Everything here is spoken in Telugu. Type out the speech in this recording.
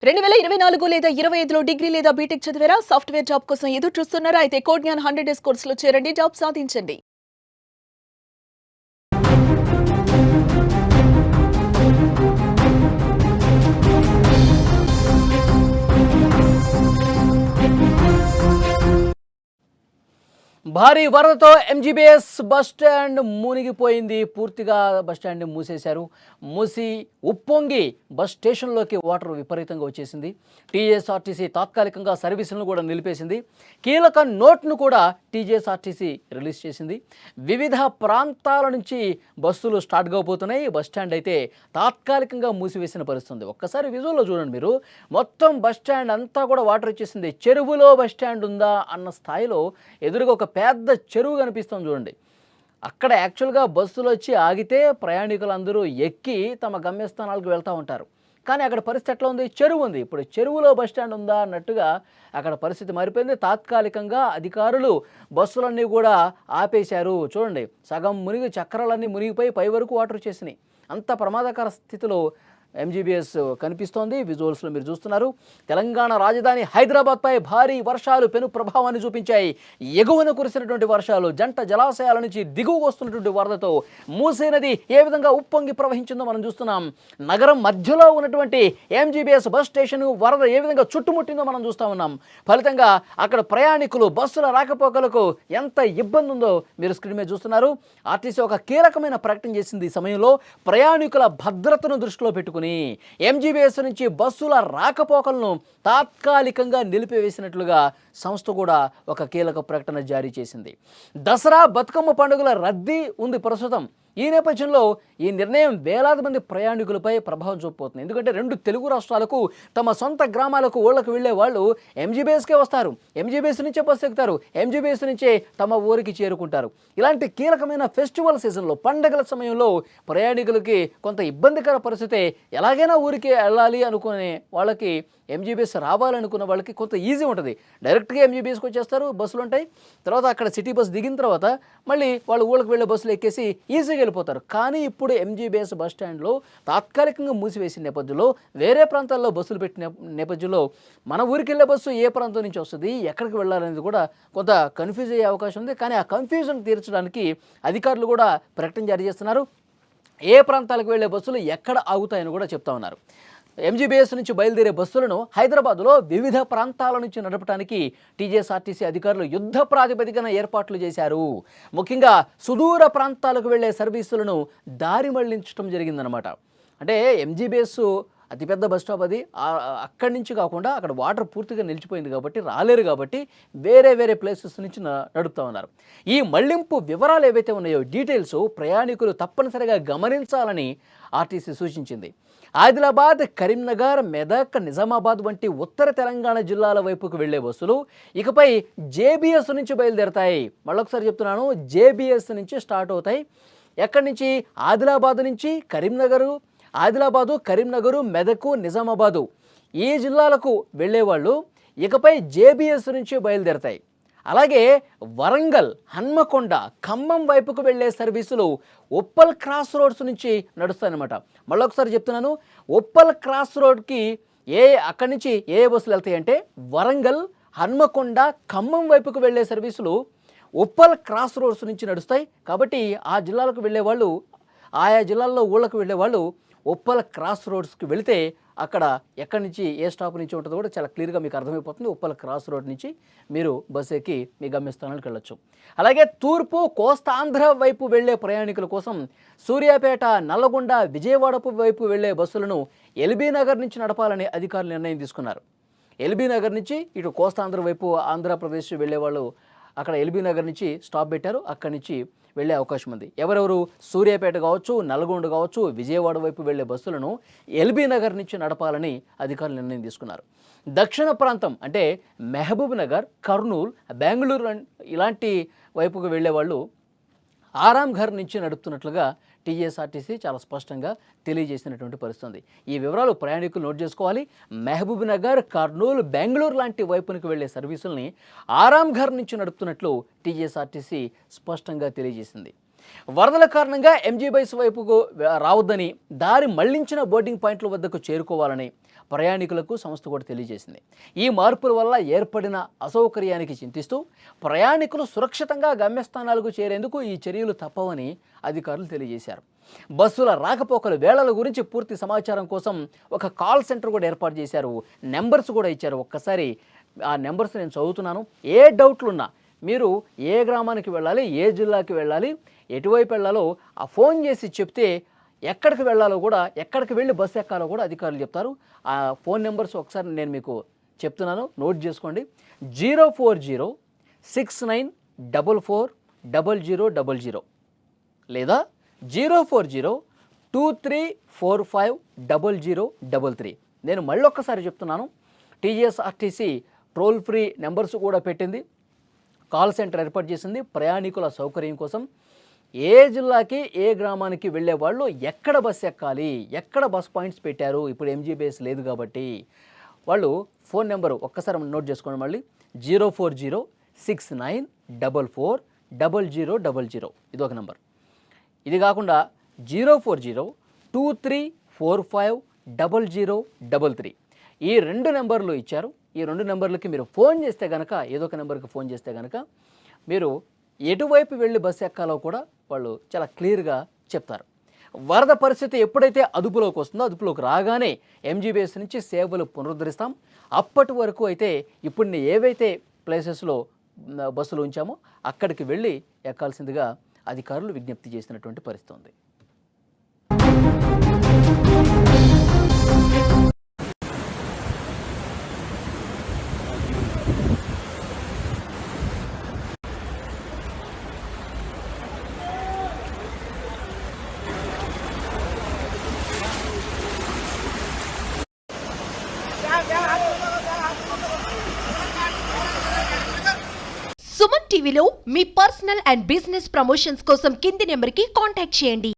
2024 లేదా 25లో డిగ్రీ లేదా బీటెక్ చదివారా? సాఫ్ట్‌వేర్ జాబ్ కోసం ఎదురు చూస్తున్నారా? అయితే కోడ్‌జ్ఞాన్ 100 డేస్ కోర్సులో చేరండి. జాబ్ సాధించండి. భారీ వరదతో ఎంజీబీఎస్ బస్టాండ్ మునిగిపోయింది. పూర్తిగా బస్టాండ్ని మూసేశారు. మూసి ఉప్పొంగి బస్ స్టేషన్లోకి వాటర్ విపరీతంగా వచ్చేసింది. టీఎస్ఆర్టీసీ తాత్కాలికంగా సర్వీసులను కూడా నిలిపేసింది. కీలక నోట్ను కూడా టీజీఎస్ఆర్టీసీ రిలీజ్ చేసింది. వివిధ ప్రాంతాల నుంచి బస్సులు స్టార్ట్ కాబోతున్నాయి. బస్టాండ్ అయితే తాత్కాలికంగా మూసివేసిన పరిస్థితుంది. ఒక్కసారి విజువల్లో చూడండి మీరు. మొత్తం బస్టాండ్ అంతా కూడా వాటర్ వచ్చేసింది. చెరువులో బస్టాండ్ ఉందా అన్న స్థాయిలో ఎదురుగా ఒక పెద్ద చెరువు కనిపిస్తుంది చూడండి. అక్కడ యాక్చువల్గా బస్సులు వచ్చి ఆగితే ప్రయాణికులందరూ ఎక్కి తమ గమ్యస్థానాలకు వెళ్తూ ఉంటారు. కానీ అక్కడ పరిస్థితి ఎట్లా ఉంది? చెరువు ఉంది. ఇప్పుడు చెరువులో బస్టాండ్ ఉందా అన్నట్టుగా అక్కడ పరిస్థితి మారిపోయింది. తాత్కాలికంగా అధికారులు బస్సులన్నీ కూడా ఆపేశారు. చూడండి, సగం మునిగి చక్రాలన్నీ మునిగిపోయి పై వరకు వాటర్ వచ్చేసినాయి. అంత ప్రమాదకర స్థితిలో ఎంజీబీఎస్ కనిపిస్తోంది. విజువల్స్లో మీరు చూస్తున్నారు. తెలంగాణ రాజధాని హైదరాబాద్పై భారీ వర్షాలు పెను ప్రభావాన్ని చూపించాయి. ఎగువన కురిసినటువంటి వర్షాలు జంట జలాశయాల నుంచి దిగువకు వస్తున్నటువంటి వరదతో మూసీ నది ఏ విధంగా ఉప్పొంగి ప్రవహించిందో మనం చూస్తున్నాం. నగరం మధ్యలో ఉన్నటువంటి ఎంజీబీఎస్ బస్ స్టేషన్ వరద ఏ విధంగా చుట్టుముట్టిందో మనం చూస్తూ ఉన్నాం. ఫలితంగా అక్కడ ప్రయాణికులు బస్సుల రాకపోకలకు ఎంత ఇబ్బంది ఉందో మీరు స్క్రీన్ మీద చూస్తున్నారు. ఆర్టీసీ ఒక కీలకమైన ప్రకటన చేసింది. ఈ సమయంలో ప్రయాణికుల భద్రతను దృష్టిలో పెట్టుకుని ఎంజీబీఎస్ నుంచి బస్సుల రాకపోకలను తాత్కాలికంగా నిలిపివేసినట్లుగా సంస్థ కూడా ఒక కీలక ప్రకటన జారీ చేసింది. దసరా బతుకమ్మ పండుగల రద్దీ ఉంది ప్రస్తుతం. ఈ నేపథ్యంలో ఈ నిర్ణయం వేలాది మంది ప్రయాణికులపై ప్రభావం చూపబోతుంది. ఎందుకంటే రెండు తెలుగు రాష్ట్రాలకు తమ సొంత గ్రామాలకు ఊళ్ళకు వెళ్ళే వాళ్ళు ఎంజీబీఎస్కే వస్తారు. ఎంజీబీఎస్ నుంచే బస్సు ఎక్కుతారు. ఎంజీబీఎస్ నుంచే తమ ఊరికి చేరుకుంటారు. ఇలాంటి కీలకమైన ఫెస్టివల్ సీజన్లో, పండుగల సమయంలో ప్రయాణికులకి కొంత ఇబ్బందికర పరిస్థితి. ఎలాగైనా ఊరికి వెళ్ళాలి అనుకునే వాళ్ళకి, ఎంజీబీఎస్ రావాలనుకున్న వాళ్ళకి కొంత ఈజీ ఉంటుంది. డైరెక్ట్గా ఎంజీబీఎస్కి వచ్చేస్తారు, బస్సులు ఉంటాయి. తర్వాత అక్కడ సిటీ బస్ దిగిన తర్వాత మళ్ళీ వాళ్ళు ఊళ్ళకి వెళ్ళే బస్సులు ఎక్కేసి ఈజీగా వెళ్ళిపోతారు. కానీ ఇప్పుడు ఎంజీబీఎస్ బస్ స్టాండ్లో తాత్కాలికంగా మూసివేసిన నేపథ్యంలో, వేరే ప్రాంతాల్లో బస్సులు పెట్టిన నేపథ్యంలో మన ఊరికి వెళ్ళే బస్సు ఏ ప్రాంతం నుంచి వస్తుంది, ఎక్కడికి వెళ్ళాలనేది కూడా కొంత కన్ఫ్యూజ్ అయ్యే అవకాశం ఉంది. కానీ ఆ కన్ఫ్యూజన్ తీర్చడానికి అధికారులు కూడా ప్రకటన జారీ చేస్తున్నారు. ఏ ప్రాంతాలకు వెళ్ళే బస్సులు ఎక్కడ ఆగుతాయని కూడా చెప్తా ఉన్నారు. ఎంజీబీఎస్ నుంచి బయలుదేరే బస్సులను హైదరాబాద్లో వివిధ ప్రాంతాల నుంచి నడపడానికి టీజీఎస్ఆర్టీసీ అధికారులు యుద్ధ ప్రాతిపదికన ఏర్పాట్లు చేశారు. ముఖ్యంగా సుదూర ప్రాంతాలకు వెళ్లే సర్వీసులను దారి మళ్లించడం జరిగిందనమాట. అంటే ఎంజీబీఎస్ అతిపెద్ద బస్ స్టాప్ అది. అక్కడి నుంచి కాకుండా అక్కడ వాటర్ పూర్తిగా నిలిచిపోయింది కాబట్టి రాలేరు. కాబట్టి వేరే వేరే ప్లేసెస్ నుంచి నడుపుతా ఉన్నారు. ఈ మళ్లింపు వివరాలు ఏవైతే ఉన్నాయో, డీటెయిల్స్ ప్రయాణికులు తప్పనిసరిగా గమనించాలని ఆర్టీసీ సూచించింది. ఆదిలాబాద్, కరీంనగర్, మెదక్, నిజామాబాద్ వంటి ఉత్తర తెలంగాణ జిల్లాల వైపుకు వెళ్లే బస్సులు ఇకపై జేబీఎస్ నుంచి బయలుదేరతాయి. మళ్ళొకసారి చెప్తున్నాను, జేబీఎస్ నుంచి స్టార్ట్ అవుతాయి. ఎక్కడి నుంచి? ఆదిలాబాద్ నుంచి కరీంనగరు, ఆదిలాబాదు, కరీంనగరు, మెదకు, నిజామాబాదు ఈ జిల్లాలకు వెళ్ళేవాళ్ళు ఇకపై జేబీఎస్ నుంచి బయలుదేరతాయి. అలాగే వరంగల్, హన్మకొండ, ఖమ్మం వైపుకు వెళ్ళే సర్వీసులు ఉప్పల్ క్రాస్ రోడ్స్ నుంచి నడుస్తాయన్నమాట. మళ్ళొకసారి చెప్తున్నాను, ఉప్పల్ క్రాస్ రోడ్కి అక్కడి నుంచి ఏ బస్సులు వెళ్తాయి అంటే వరంగల్, హన్మకొండ, ఖమ్మం వైపుకు వెళ్ళే సర్వీసులు ఉప్పల్ క్రాస్ రోడ్స్ నుంచి నడుస్తాయి. కాబట్టి ఆ జిల్లాలకు వెళ్ళేవాళ్ళు, ఆయా జిల్లాల్లో ఊళ్ళకు వెళ్ళేవాళ్ళు ఉప్పల్ క్రాస్ రోడ్స్కి వెళితే అక్కడ ఎక్కడి నుంచి ఏ స్టాప్ నుంచి ఉంటుందో కూడా చాలా క్లియర్గా మీకు అర్థమైపోతుంది. ఉప్పల్ క్రాస్ రోడ్ నుంచి మీరు బస్సు ఎక్కి మీ గమ్యస్థానానికి వెళ్ళొచ్చు. అలాగే తూర్పు కోస్తాంధ్ర వైపు వెళ్లే ప్రయాణికుల కోసం సూర్యాపేట, నల్లగొండ, విజయవాడపు వైపు వెళ్లే బస్సులను ఎల్బీ నగర్ నుంచి నడపాలని అధికారులు నిర్ణయం తీసుకున్నారు. ఎల్బీ నగర్ నుంచి ఇటు కోస్తాంధ్ర వైపు ఆంధ్రప్రదేశ్ వెళ్ళేవాళ్ళు అక్కడ ఎల్బీ నగర్ నుంచి స్టాప్ పెట్టారు. అక్కడి నుంచి వెళ్ళే అవకాశం ఉంది. ఎవరెవరు? సూర్యాపేట కావచ్చు, నల్గొండ కావచ్చు, విజయవాడ వైపు వెళ్లే బస్సులను ఎల్బీ నగర్ నుంచి నడపాలని అధికారులు నిర్ణయం తీసుకున్నారు. దక్షిణ ప్రాంతం అంటే మహబూబ్ నగర్, కర్నూలు, బెంగళూరు ఇలాంటి వైపుకు వెళ్ళే వాళ్ళు ఆరాంఘర్ నుంచి నడుపుతున్నట్లుగా టీఎస్ఆర్టీసీ చాలా స్పష్టంగా తెలియజేసినటువంటి పరిస్థితి. ఈ వివరాలు ప్రయాణికులు నోట్ చేసుకోవాలి. మహబూబ్ నగర్, కర్నూలు, బెంగళూరు లాంటి వైపునికి వెళ్లే సర్వీసుల్ని ఆరాంఘర్ నుంచి నడుపుతున్నట్లు టీఎస్ఆర్టీసీ స్పష్టంగా తెలియజేసింది. వరదల కారణంగా ఎంజీబీఎస్ వైపుకు రావద్దని, దారి మళ్లించిన బోర్డింగ్ పాయింట్ల వద్దకు చేరుకోవాలని ప్రయాణికులకు సంస్థ కూడా తెలియజేసింది. ఈ మార్పుల వల్ల ఏర్పడిన అసౌకర్యానికి చింతిస్తూ ప్రయాణికులు సురక్షితంగా గమ్యస్థానాలకు చేరేందుకు ఈ చర్యలు తప్పవని అధికారులు తెలియజేశారు. బస్సుల రాకపోకల వేళల గురించి పూర్తి సమాచారం కోసం ఒక కాల్ సెంటర్ కూడా ఏర్పాటు చేశారు. నెంబర్స్ కూడా ఇచ్చారు. ఒక్కసారి ఆ నెంబర్స్ నేను చదువుతున్నాను. ఏ డౌట్లున్నా మీరు ఏ గ్రామానికి వెళ్ళాలి, ఏ జిల్లాకి వెళ్ళాలి, ఎటువైపు వెళ్ళాలో ఆ ఫోన్ చేసి చెప్తే ఎక్కడికి వెళ్ళాలో కూడా, ఎక్కడికి వెళ్ళి బస్సు ఎక్కాలో కూడా అధికారులు చెప్తారు. ఆ ఫోన్ నెంబర్స్ ఒకసారి నేను మీకు చెప్తున్నాను, నోట్ చేసుకోండి. 04069440000 లేదా 04023450033. నేను మళ్ళీ ఒక్కసారి చెప్తున్నాను. టీజీఎస్ఆర్టీసీ టోల్ ఫ్రీ నెంబర్స్ కూడా పెట్టింది, కాల్ సెంటర్ ఏర్పాటు చేసింది ప్రయాణికుల సౌకర్యం కోసం. ఏ జిల్లాకి ఏ గ్రామానికి వెళ్ళే వాళ్ళు ఎక్కడ బస్సు ఎక్కాలి, ఎక్కడ బస్ పాయింట్స్ పెట్టారు, ఇప్పుడు ఎంజీబీఎస్ లేదు కాబట్టి వాళ్ళు ఫోన్ నెంబరు ఒక్కసారి నోట్ చేసుకోండి. మళ్ళీ 04069440000 ఇదొక నెంబర్. ఇది కాకుండా 04023450033 ఈ 2 నెంబర్లు ఇచ్చారు. ఈ 2 నెంబర్లకి మీరు ఫోన్ చేస్తే కనుక, ఏదో ఒక నెంబర్కి ఫోన్ చేస్తే కనుక మీరు ఎటువైపు వెళ్ళి బస్సు ఎక్కాలో కూడా వాళ్ళు చాలా క్లియర్గా చెప్తారు. వరద పరిస్థితి ఎప్పుడైతే అదుపులోకి వస్తుందో, అదుపులోకి రాగానే ఎంజీబీఎస్ నుంచి సేవలు పునరుద్ధరిస్తాం. అప్పటి వరకు అయితే ఇప్పుడు ఏవైతే ప్లేసెస్లో బస్సులు ఉంచామో అక్కడికి వెళ్ళి ఎక్కాల్సిందిగా అధికారులు విజ్ఞప్తి చేసినటువంటి పరిస్థితి ఉంది. సుమన్ టీవీలో మీ పర్సనల్ అండ్ బిజినెస్ ప్రమోషన్స్ కోసం కింది నెంబర్కి కాంటాక్ట్ చేయండి.